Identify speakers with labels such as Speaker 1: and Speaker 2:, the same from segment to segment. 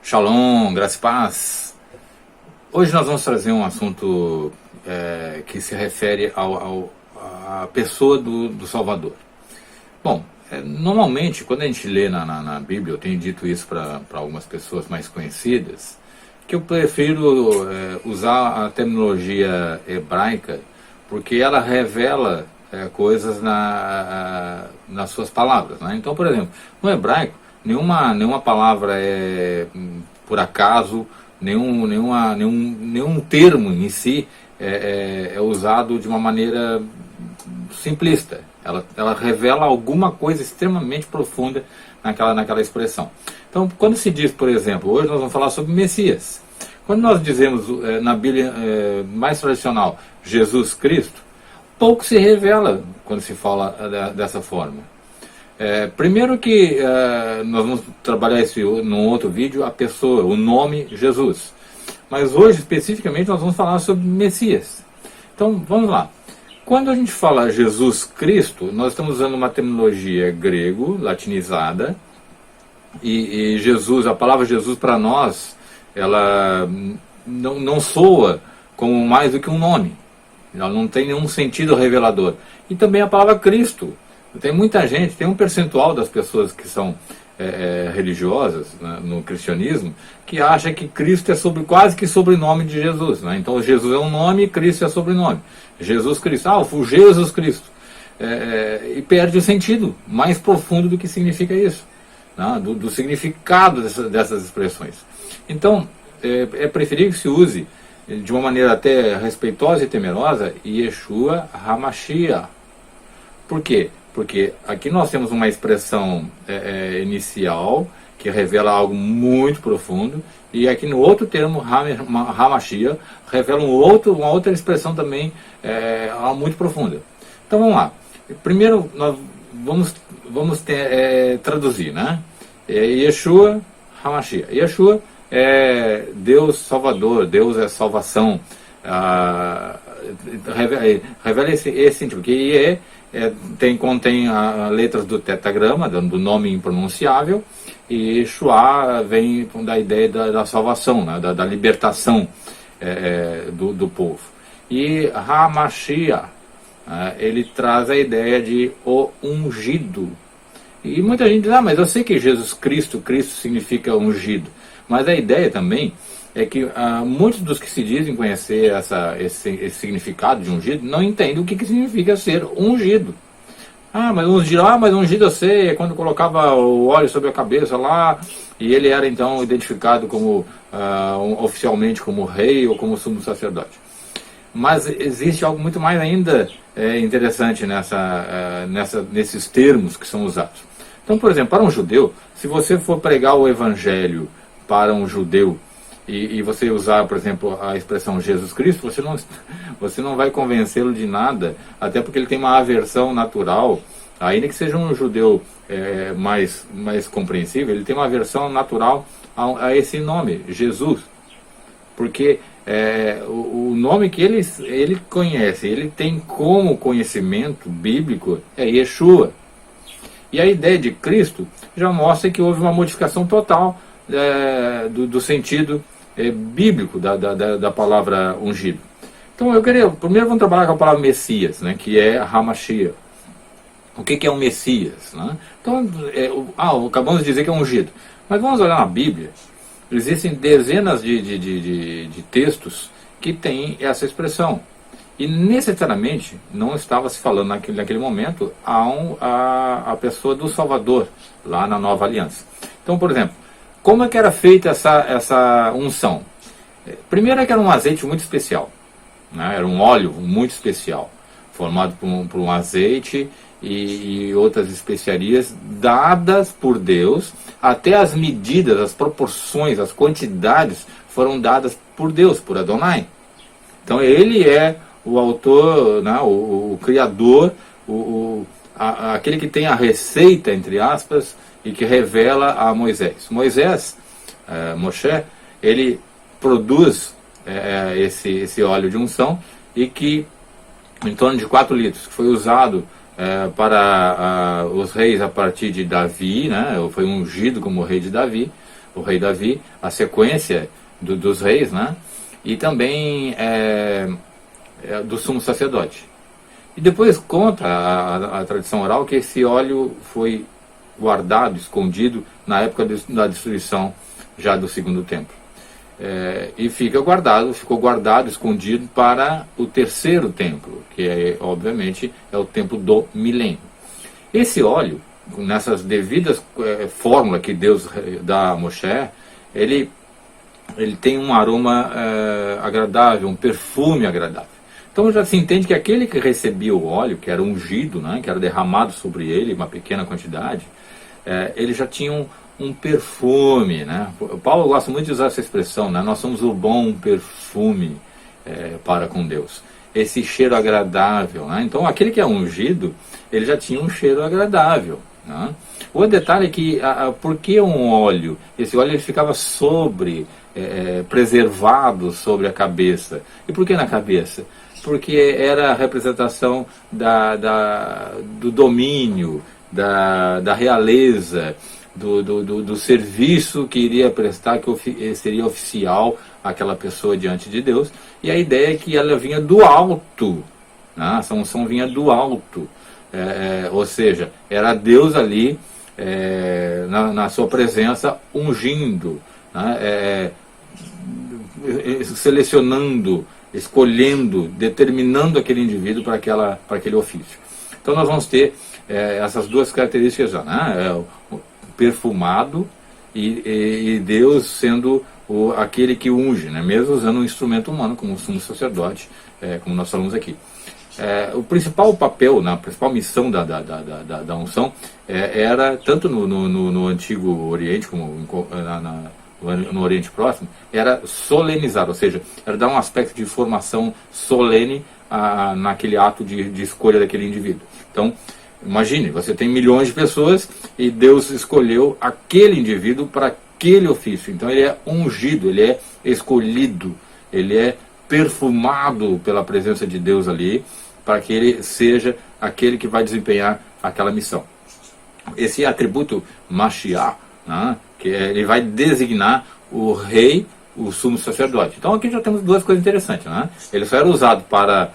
Speaker 1: Shalom, graça e paz. Hoje nós vamos trazer um assunto que se refere à pessoa do Salvador. Bom, normalmente quando a gente lê na Bíblia, eu tenho dito isso para algumas pessoas mais conhecidas, que eu prefiro usar a terminologia hebraica, porque ela revela coisas nas suas palavras, né? Então, por exemplo, no hebraico, nenhuma palavra é por acaso, nenhum termo em si é usado de uma maneira simplista. Ela revela alguma coisa extremamente profunda naquela expressão. Então, quando se diz, por exemplo, hoje nós vamos falar sobre Messias. Quando nós dizemos na Bíblia mais tradicional, Jesus Cristo, pouco se revela quando se fala dessa forma. Primeiro que nós vamos trabalhar isso num outro vídeo, a pessoa, o nome Jesus. Mas hoje, especificamente, nós vamos falar sobre Messias. Então, vamos lá. Quando a gente fala Jesus Cristo, nós estamos usando uma terminologia grego, latinizada, e Jesus, a palavra Jesus para nós, ela não soa como mais do que um nome. Ela não tem nenhum sentido revelador. E também a palavra Cristo. Tem muita gente, tem um percentual das pessoas que são religiosas, né, no cristianismo, que acha que Cristo é quase que sobrenome de Jesus, né? Então Jesus é um nome e Cristo é sobrenome. Jesus Cristo, o Jesus Cristo. E perde o sentido mais profundo do que significa isso, né? Do significado dessas expressões. Então, é preferível que se use de uma maneira até respeitosa e temerosa, Yeshua HaMashiach. Por quê? Porque aqui nós temos uma expressão inicial que revela algo muito profundo, e aqui no outro termo, HaMashiach, revela uma outra expressão também muito profunda. Então vamos lá. Primeiro nós vamos traduzir, né? Yeshua HaMashiach. Yeshua é Deus Salvador, Deus é salvação. Revela esse sentido, que contém letras do tetagrama, do nome impronunciável, e Yeshua vem da ideia da salvação, né, da libertação do povo. E HaMashiach, ele traz a ideia de o ungido. E muita gente diz, mas eu sei que Cristo significa ungido. Mas a ideia também é que muitos dos que se dizem conhecer esse significado de ungido não entendem o que significa ser ungido. Mas ungido eu sei, é quando colocava o óleo sobre a cabeça lá, e ele era então identificado como oficialmente como rei ou como sumo sacerdote. Mas existe algo muito mais ainda interessante nesses termos que são usados. Então, por exemplo, para um judeu, se você for pregar o evangelho para um judeu, e você usar, por exemplo, a expressão Jesus Cristo, você não vai convencê-lo de nada, até porque ele tem uma aversão natural, ainda que seja um judeu mais compreensível, ele tem uma aversão natural a esse nome, Jesus, porque o nome que ele conhece, ele tem como conhecimento bíblico, é Yeshua. E a ideia de Cristo já mostra que houve uma modificação total do sentido bíblico da palavra ungido. Então primeiro vamos trabalhar com a palavra Messias, né, que é HaMashiach. O que é um Messias, né? Então, acabamos de dizer que é ungido. Mas vamos olhar na Bíblia, existem dezenas de textos que têm essa expressão. E necessariamente não estava se falando naquele momento a pessoa do Salvador, lá na Nova Aliança. Então, por exemplo, como é que era feita essa unção? Primeiro é que era um azeite muito especial, né? Era um óleo muito especial, formado por um azeite e outras especiarias dadas por Deus. Até as medidas, as proporções, as quantidades foram dadas por Deus, por Adonai. Então ele é o autor, né, o criador, aquele que tem a receita, entre aspas, e que revela a Moisés. Moshe, ele produz esse óleo de unção, e que em torno de 4 litros, que foi usado para os reis a partir de Davi, né, foi ungido como rei de Davi, o rei Davi, a sequência dos reis, né? E também do sumo sacerdote. E depois conta a tradição oral que esse óleo foi guardado, escondido, na época da destruição já do segundo templo. E ficou guardado, escondido para o terceiro templo, que obviamente é o templo do milênio. Esse óleo, nessas devidas fórmulas que Deus dá a Moshe, ele tem um aroma agradável, um perfume agradável. Então já se entende que aquele que recebia o óleo, que era ungido, né, que era derramado sobre ele, uma pequena quantidade, ele já tinha um perfume, né? Paulo gosta muito de usar essa expressão, né? Nós somos o bom perfume para com Deus. Esse cheiro agradável, né? Então aquele que é ungido, ele já tinha um cheiro agradável, né? O detalhe é que, por que um óleo? Esse óleo ele ficava preservado sobre a cabeça. E por que na cabeça? Porque era a representação do domínio, da realeza, do serviço que iria prestar, que seria oficial àquela pessoa diante de Deus. E a ideia é que ela vinha do alto, né? Essa unção vinha do alto, ou seja, era Deus ali na sua presença ungindo, né? Selecionando, escolhendo, determinando aquele indivíduo para aquele ofício. Então nós vamos ter essas duas características já, né? Perfumado e Deus sendo aquele que unge, né? Mesmo usando um instrumento humano como o sumo sacerdote, como nós falamos aqui. O principal papel, a principal missão da unção era, tanto no Antigo Oriente como no Oriente Próximo, era solenizar, ou seja, era dar um aspecto de formação solene naquele ato de escolha daquele indivíduo. Então, imagine, você tem milhões de pessoas e Deus escolheu aquele indivíduo para aquele ofício. Então ele é ungido, ele é escolhido, ele é perfumado pela presença de Deus ali, para que ele seja aquele que vai desempenhar aquela missão. Esse atributo Mashiach, né, que ele vai designar o rei, o sumo sacerdote. Então aqui já temos duas coisas interessantes, né? Ele só era usado para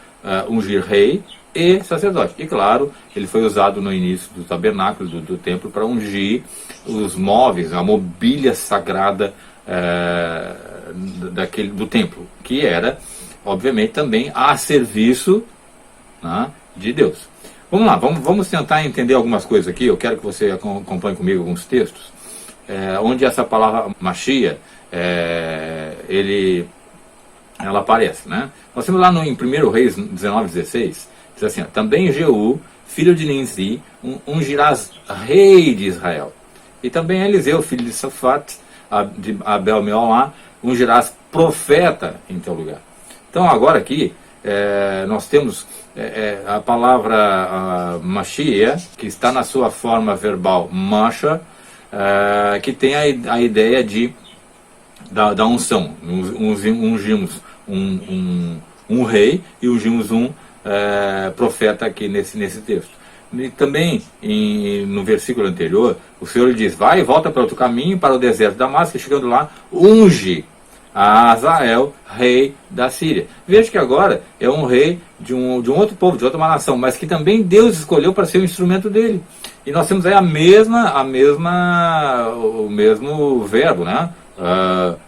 Speaker 1: ungir rei e sacerdote. E claro, ele foi usado no início do tabernáculo, do templo, para ungir os móveis, a mobília sagrada do templo, que era, obviamente, também a serviço, né, de Deus. Vamos lá, vamos tentar entender algumas coisas aqui. Eu quero que você acompanhe comigo alguns textos, onde essa palavra Mashiach, ela aparece, né? Nós temos lá em 1 Reis 19:16, diz assim: também Jeú, filho de Ninzi, ungirás rei de Israel. E também Eliseu, filho de Safat, de Abel Meolá, ungirás profeta em teu lugar. Então agora aqui nós temos a palavra Mashiach, que está na sua forma verbal Masha, que tem a ideia da unção. Ungimos um rei e ungimos um profeta aqui nesse texto. E também no versículo anterior, o Senhor diz: vai e volta para outro caminho, para o deserto de Damasco, e chegando lá, unge a Azael, rei da Síria. Veja que agora é um rei de um outro povo, de outra nação, mas que também Deus escolheu para ser o instrumento dele. E nós temos aí o mesmo verbo, né?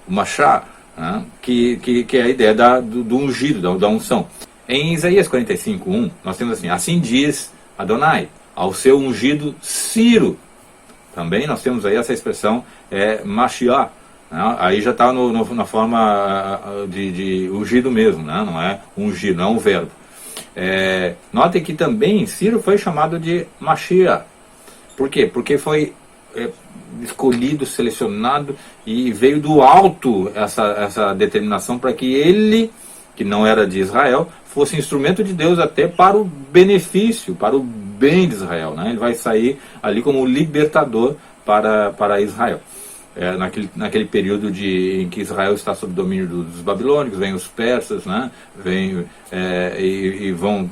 Speaker 1: Machá, né? Que é a ideia do ungido, da unção. Em Isaías 45:1, nós temos assim: assim diz Adonai, ao seu ungido Ciro. Também nós temos aí essa expressão Mashiach. Aí já está na forma de ungido mesmo, né? Não é ungido, não é um verbo. Notem que também Ciro foi chamado de Mashiach. Por quê? Porque foi escolhido, selecionado, e veio do alto essa determinação para que ele, que não era de Israel, fosse instrumento de Deus até para o benefício, para o bem de Israel, né? Ele vai sair ali como libertador para Israel. Naquele período em que Israel está sob domínio dos babilônicos, vêm os persas, né? E vão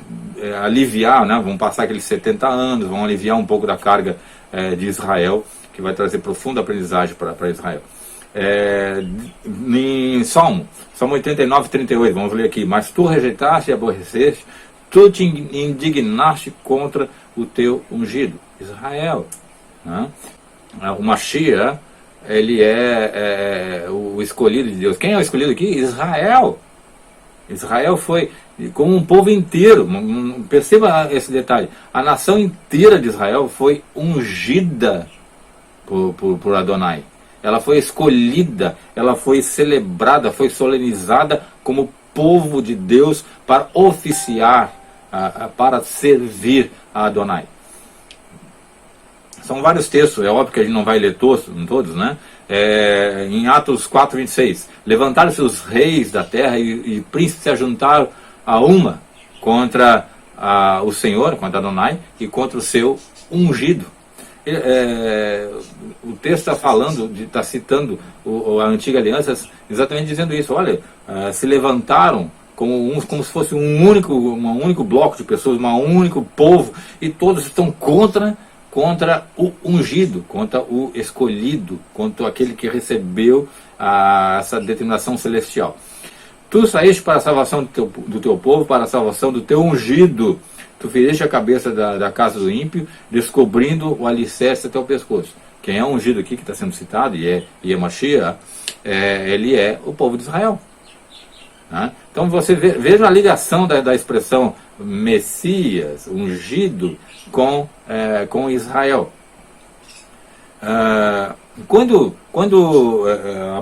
Speaker 1: aliviar, né? Vão passar aqueles 70 anos, vão aliviar um pouco da carga de Israel, que que vai trazer profunda aprendizagem para Israel. Em Salmo 89, 38, vamos ler aqui: mas tu rejeitaste e aborreceste, tu te indignaste contra o teu ungido, Israel. Né? O Mashiach, ele é o escolhido de Deus. Quem é o escolhido aqui? Israel. Israel foi como um povo inteiro. Perceba esse detalhe: a nação inteira de Israel foi ungida por Adonai. Ela foi escolhida, ela foi celebrada, foi solenizada como povo de Deus para oficiar, para servir a Adonai. São vários textos, é óbvio que a gente não vai ler todos, né? Em Atos 4, 26, levantaram-se os reis da terra e príncipes se ajuntaram a uma contra o Senhor, contra Adonai, e contra o seu ungido. O texto está falando, está citando a antiga aliança, exatamente dizendo isso. Olha, se levantaram como se fosse um único bloco de pessoas, um único povo, e todos estão contra o ungido, contra o escolhido, contra aquele que recebeu essa determinação celestial. Tu saíste para a salvação do teu povo, para a salvação do teu ungido. Tu feriste a cabeça da casa do ímpio, descobrindo o alicerce até o pescoço. Quem é ungido aqui, que está sendo citado, e é Mashiach, ele é o povo de Israel. Né? Então você veja a ligação da expressão Messias, ungido, com Israel. Quando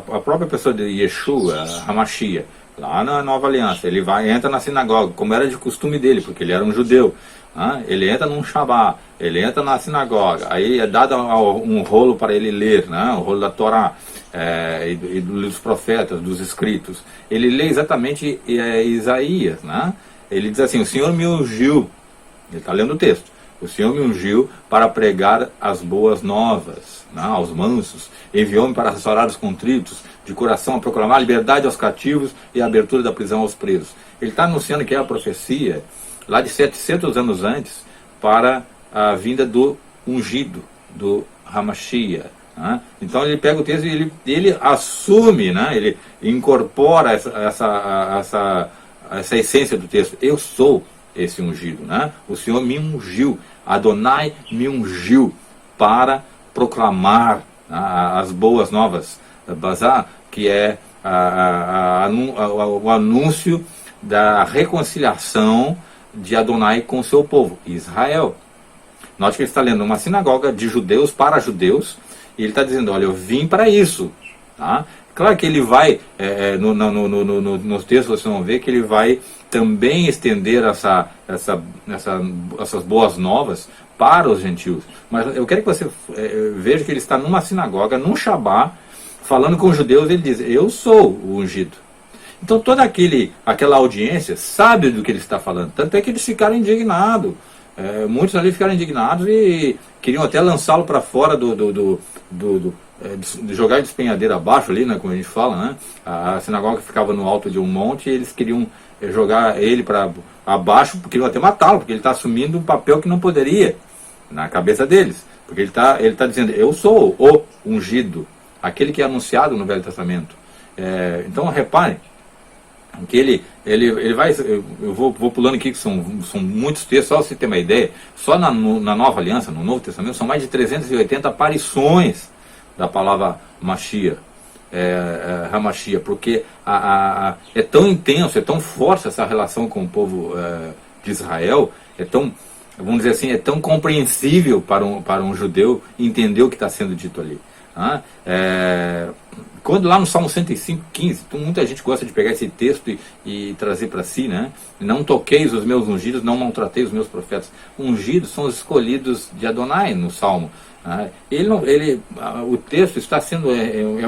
Speaker 1: a própria pessoa de Yeshua, Hamashiach, lá na Nova Aliança, ele entra na sinagoga, como era de costume dele, porque ele era um judeu. Ele entra num Shabá, ele entra na sinagoga, aí é dado um rolo para ele ler, né? O rolo da Torá, e dos profetas, dos escritos. Ele lê exatamente Isaías, né? Ele diz assim: o Senhor me ungiu, ele está lendo o texto, o Senhor me ungiu para pregar as boas novas, né, aos mansos, enviou-me para restaurar os contritos de coração, a proclamar a liberdade aos cativos e a abertura da prisão aos presos. Ele está anunciando que é a profecia lá de 700 anos antes para a vinda do ungido, do Hamashiach. Né? Então ele pega o texto e ele assume, né, ele incorpora essa essência do texto. Eu sou esse ungido, né? O Senhor me ungiu, Adonai me ungiu para proclamar as boas novas, Bazar, que é o anúncio da reconciliação de Adonai com o seu povo, Israel. Note que ele está lendo uma sinagoga de judeus para judeus, e ele está dizendo: olha, eu vim para isso. Tá? Claro que ele vai, nos textos vocês vão ver que ele vai também estender essas boas novas para os gentios. Mas eu quero que você veja que ele está numa sinagoga, num Shabá, falando com os judeus. Ele diz: eu sou o ungido. Então toda aquela audiência sabe do que ele está falando. Tanto é que eles ficaram indignados. Muitos ali ficaram indignados e queriam até lançá-lo para fora de jogar de despenhadeira abaixo ali, né, como a gente fala, né? A sinagoga ficava no alto de um monte e eles queriam jogar ele para abaixo, queriam até matá-lo, porque ele está assumindo um papel que não poderia na cabeça deles, porque ele tá dizendo: eu sou o ungido, aquele que é anunciado no Velho Testamento. Então reparem que ele vai, eu vou pulando aqui, que são muitos textos, só você ter uma ideia. Só na Nova Aliança, no Novo Testamento, são mais de 380 aparições da palavra Mashiach, Hamashiach, porque é tão intenso, é tão forte essa relação com o povo de Israel, é tão, vamos dizer assim, é tão compreensível para um judeu entender o que está sendo dito ali. Quando lá no Salmo 105, 15, muita gente gosta de pegar esse texto e trazer para si, né? Não toqueis os meus ungidos, não maltratei os meus profetas. Ungidos são os escolhidos de Adonai no Salmo. O texto está sendo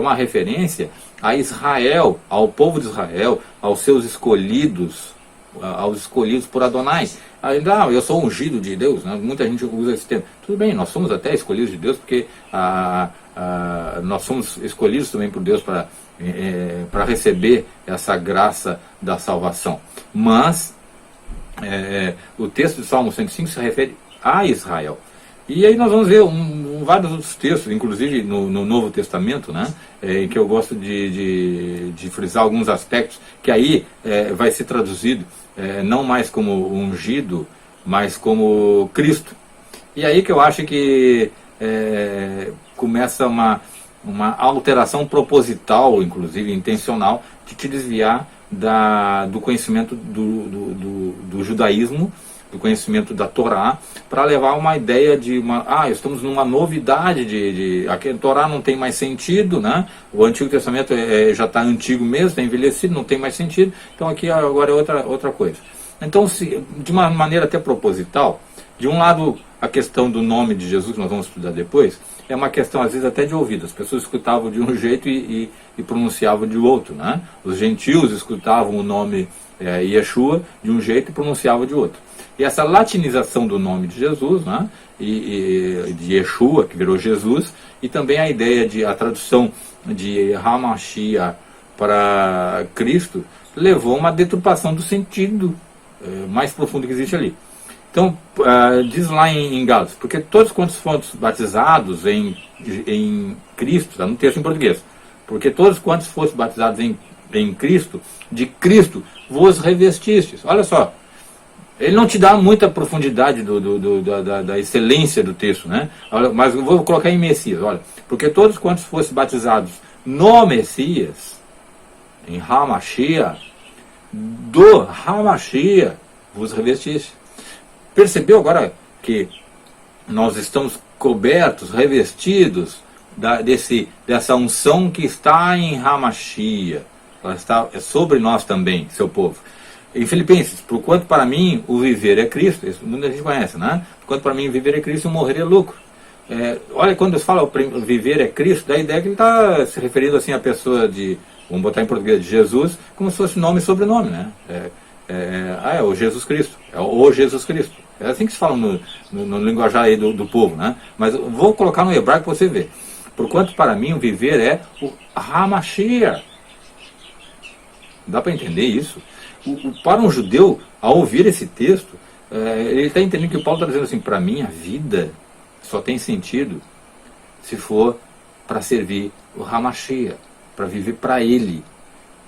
Speaker 1: uma referência a Israel, ao povo de Israel, aos seus escolhidos, aos escolhidos por Adonai. Eu sou ungido de Deus, né? Muita gente usa esse termo. Tudo bem, nós somos até escolhidos de Deus, porque nós somos escolhidos também por Deus para receber essa graça da salvação. Mas o texto de Salmo 105 se refere a Israel. E aí nós vamos ver vários outros textos, inclusive no Novo Testamento, né, em que eu gosto de frisar alguns aspectos, que aí vai ser traduzido não mais como ungido, mas como Cristo. E aí que eu acho que começa uma alteração proposital, inclusive intencional, de te desviar do conhecimento do judaísmo, do conhecimento da Torá, para levar uma ideia de estamos numa novidade a Torá não tem mais sentido, né? O Antigo Testamento já está antigo mesmo, está envelhecido, não tem mais sentido, então aqui agora é outra coisa. Então, de uma maneira até proposital, de um lado a questão do nome de Jesus, que nós vamos estudar depois, é uma questão às vezes até de ouvido. As pessoas escutavam de um jeito e pronunciavam de outro, né? Os gentios escutavam o nome Yeshua de um jeito e pronunciavam de outro. E essa latinização do nome de Jesus, né? E de Yeshua, que virou Jesus, e também a ideia a tradução de Hamashia para Cristo, levou a uma deturpação do sentido mais profundo que existe ali. Então, diz lá em Gálatas, porque todos quantos foram batizados em Cristo, está no texto em português, porque todos quantos foram batizados em Cristo, de Cristo vos revestistes. Olha só, ele não te dá muita profundidade da excelência do texto, né? Mas eu vou colocar em Messias, olha, porque todos quantos fossem batizados no Messias, em Hamashia, do Hamashia vos revestiste. Percebeu agora que nós estamos cobertos, revestidos dessa unção que está em Hamashia? Ela está sobre nós também, seu povo. Em Filipenses, porquanto para mim o viver é Cristo, isso muita gente conhece, né? Porquanto para mim o viver é Cristo e o morrer é lucro. Olha, quando eles falam o viver é Cristo, dá a ideia que ele está se referindo assim à pessoa vamos botar em português, de Jesus, como se fosse nome e sobrenome, né? É o Jesus Cristo, é o Jesus Cristo. É assim que se fala no linguajar aí do povo, né? Mas eu vou colocar no hebraico para você ver. Porquanto para mim o viver é o Hamashia. Dá para entender isso? Para um judeu, ao ouvir esse texto, ele está entendendo que o Paulo está dizendo assim, para mim a vida só tem sentido se for para servir o Hamashia, para viver para ele.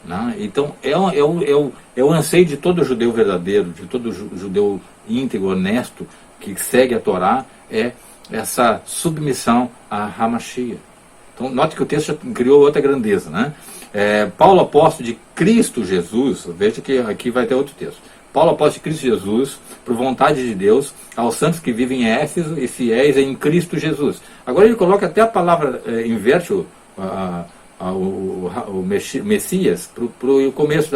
Speaker 1: Né? Então é o anseio de todo judeu verdadeiro, de todo judeu íntegro, honesto, que segue a Torá, é essa submissão a Hamashia. Então note que o texto já criou outra grandeza, né? Paulo apóstolo de Cristo Jesus, veja que aqui vai ter outro texto. Paulo apóstolo de Cristo Jesus, por vontade de Deus, aos santos que vivem em Éfeso e fiéis em Cristo Jesus. Agora ele coloca até a palavra, inverte o Messias para o começo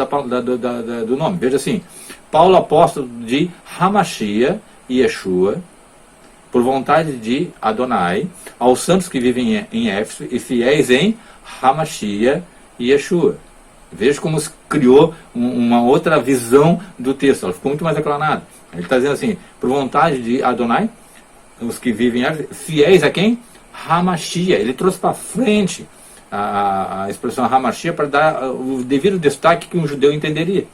Speaker 1: do nome. Veja assim, Paulo apóstolo de Hamashia e Yeshua, por vontade de Adonai, aos santos que vivem em Éfeso e fiéis em Hamashia e Yeshua. Veja como se criou uma outra visão do texto, ela ficou muito mais aclarada. Ele está dizendo assim, por vontade de Adonai, os que vivem em Éfeso, fiéis a quem? Hamashia. Ele trouxe para frente a expressão Hamashia para dar o devido destaque que um judeu entenderia.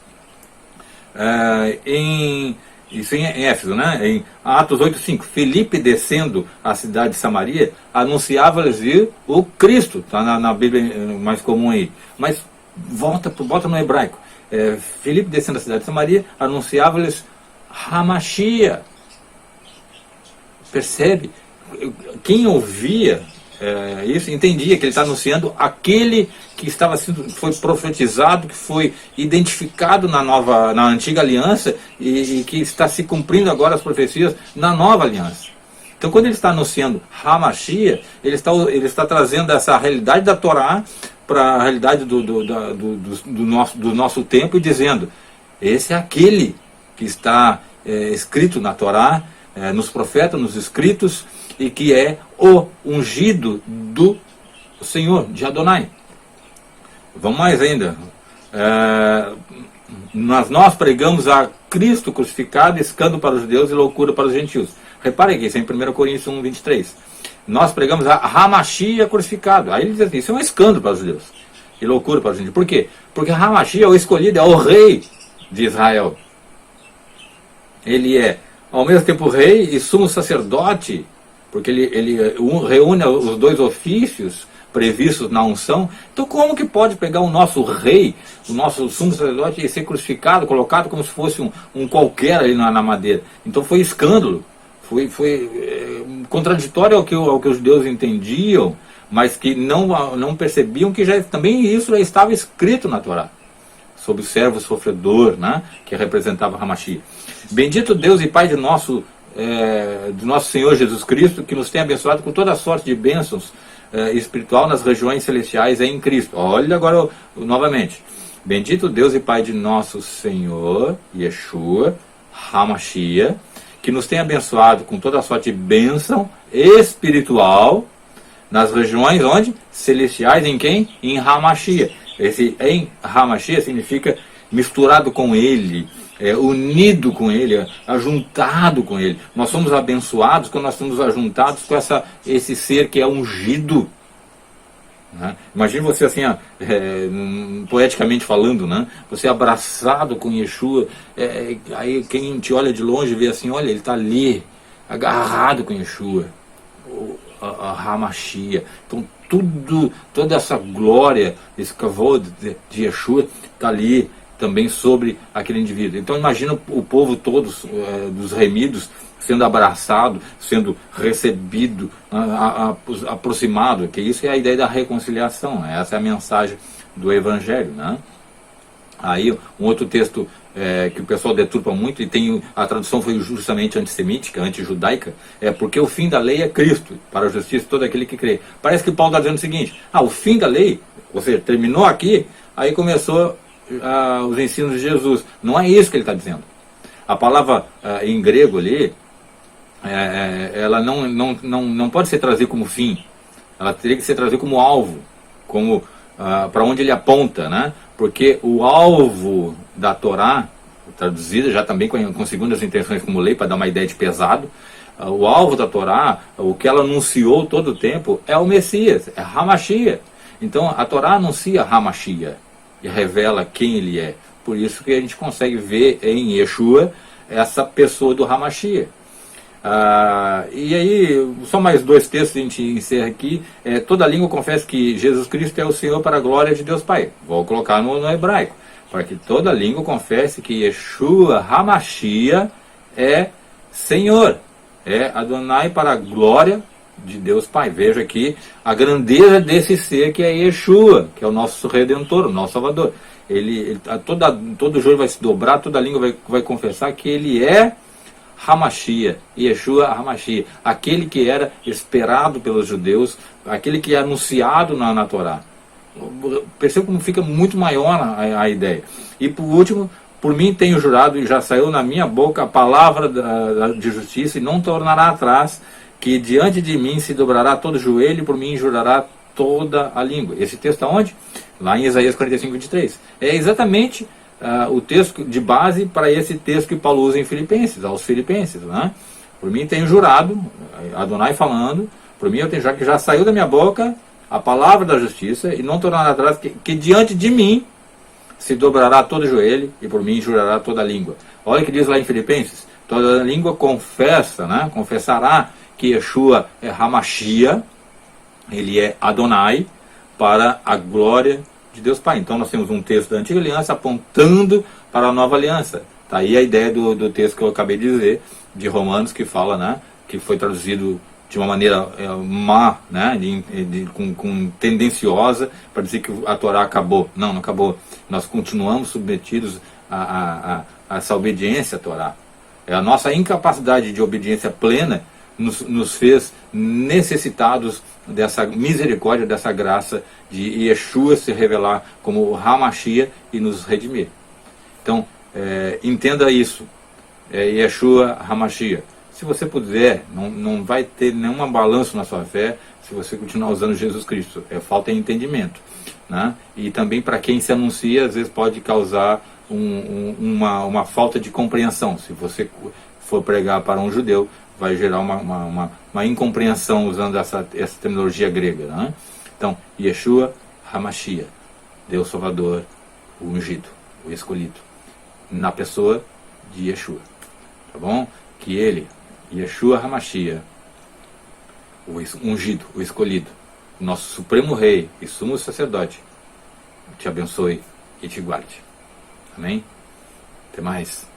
Speaker 1: Isso em Éfeso, né? Em Atos 8:5, Filipe descendo à cidade de Samaria, anunciava-lhes o Cristo, está na Bíblia mais comum aí, mas bota no hebraico, Filipe descendo à cidade de Samaria, anunciava-lhes Hamashia. Percebe? Quem ouvia isso entendia que ele está anunciando aquele que foi profetizado, que foi identificado na antiga aliança e que está se cumprindo agora as profecias na nova aliança. Então, quando ele está anunciando Hamashia, ele está trazendo essa realidade da Torá para a realidade do nosso tempo e dizendo, esse é aquele que está escrito na Torá, nos profetas, nos escritos, e que é o ungido do Senhor, de Adonai. Vamos mais ainda. Nós pregamos a Cristo crucificado, escândalo para os judeus e loucura para os gentios. Repare aqui, isso é em 1 Coríntios 1:23. Nós pregamos a Hamashia crucificado. Aí ele diz assim, isso é um escândalo para os judeus e loucura para os gentios. Por quê? Porque Hamashia é o escolhido, é o rei de Israel. Ele é, ao mesmo tempo, rei e sumo sacerdote porque ele reúne os dois ofícios previstos na unção. Então como que pode pegar o nosso rei, o nosso sumo sacerdote, e ser crucificado, colocado como se fosse um qualquer ali na madeira? Então foi escândalo, foi contraditório ao que os judeus entendiam, mas que não percebiam que também isso já estava escrito na Torá, sobre o servo sofredor, né, que representava Hamashia. Bendito Deus e Pai do nosso Senhor Jesus Cristo, que nos tem abençoado com toda a sorte de bênçãos espiritual nas regiões celestiais em Cristo. Olha agora novamente. Bendito Deus e Pai de nosso Senhor Yeshua Hamashia, que nos tem abençoado com toda a sorte de bênção espiritual nas regiões onde? Celestiais. Em quem? Em Hamashia. Esse em Hamashia significa misturado com ele, unido com ele, ajuntado com ele. Nós somos abençoados quando nós somos ajuntados com esse ser que é ungido. Né? Imagine você assim, poeticamente falando, né? Você abraçado com Yeshua, aí quem te olha de longe vê assim, olha, ele está ali, agarrado com Yeshua, a Hamashia. Então toda essa glória, esse kavod de Yeshua está ali também sobre aquele indivíduo. Então imagina o povo todos dos remidos sendo abraçado, sendo recebido, aproximado, que isso é a ideia da reconciliação, né? Essa é a mensagem do Evangelho, né? Aí um outro texto que o pessoal deturpa muito, e a tradução foi justamente antissemítica, antijudaica, porque o fim da lei é Cristo, para a justiça de todo aquele que crê. Parece que Paulo está dizendo o seguinte, o fim da lei, ou seja, terminou aqui, aí começou os ensinos de Jesus. Não é isso que ele está dizendo. A palavra em grego ali, ela não pode ser traduzida como fim, ela teria que ser traduzida como alvo, como para onde ele aponta, né? Porque o alvo da Torá, traduzida já também com segundas intenções como lei, para dar uma ideia de pesado, o alvo da Torá, o que ela anunciou todo o tempo, é o Messias, é Hamashia. Então a Torá anuncia Hamashia e revela quem ele é. Por isso que a gente consegue ver em Yeshua essa pessoa do Hamashia. E aí, só mais dois textos a gente encerra aqui. Toda língua confessa que Jesus Cristo é o Senhor para a glória de Deus Pai. Vou colocar no hebraico. Para que toda língua confesse que Yeshua Hamashia é Senhor. É Adonai para a glória de Deus Pai. Veja aqui a grandeza desse ser que é Yeshua, que é o nosso Redentor, o nosso Salvador. Todo joelho vai se dobrar, toda língua vai confessar que ele é Hamashia, Yeshua Hamashia, aquele que era esperado pelos judeus, aquele que é anunciado na Torá. Perceba como fica muito maior a ideia. E por último, por mim tenho jurado, e já saiu na minha boca a palavra de justiça, e não tornará atrás, que diante de mim se dobrará todo joelho, e por mim jurará toda a língua. Esse texto aonde? Lá em Isaías 45, 23. É exatamente o texto de base para esse texto que Paulo usa em Filipenses, aos Filipenses, né? Por mim tenho jurado, Adonai falando, por mim eu tenho já saiu da minha boca a palavra da justiça, e não tornará atrás, que diante de mim se dobrará todo joelho, e por mim jurará toda a língua. Olha o que diz lá em Filipenses, toda língua confessa, né? Confessará que Yeshua é Hamashia, ele é Adonai, para a glória de Deus Pai. Então nós temos um texto da Antiga Aliança apontando para a Nova Aliança. Está aí a ideia do texto que eu acabei de dizer, de Romanos, que fala, né, que foi traduzido de uma maneira má, né, com tendenciosa, para dizer que a Torá acabou. Não acabou. Nós continuamos submetidos a essa obediência à Torá. A nossa incapacidade de obediência plena nos fez necessitados dessa misericórdia, dessa graça de Yeshua se revelar como o Hamashia e nos redimir. Então, entenda isso. Yeshua Hamashia. Se você puder, não vai ter nenhuma balanço na sua fé se você continuar usando Jesus Cristo. Falta de entendimento, né? E também para quem se anuncia, às vezes pode causar uma falta de compreensão. Se você for pregar para um judeu, vai gerar uma incompreensão usando essa terminologia grega, né? Então, Yeshua Hamashia, Deus Salvador, o ungido, o escolhido, na pessoa de Yeshua, tá bom? Que ele, Yeshua Hamashia, o ungido, o escolhido, o nosso supremo rei e sumo sacerdote, te abençoe e te guarde. Amém? Até mais.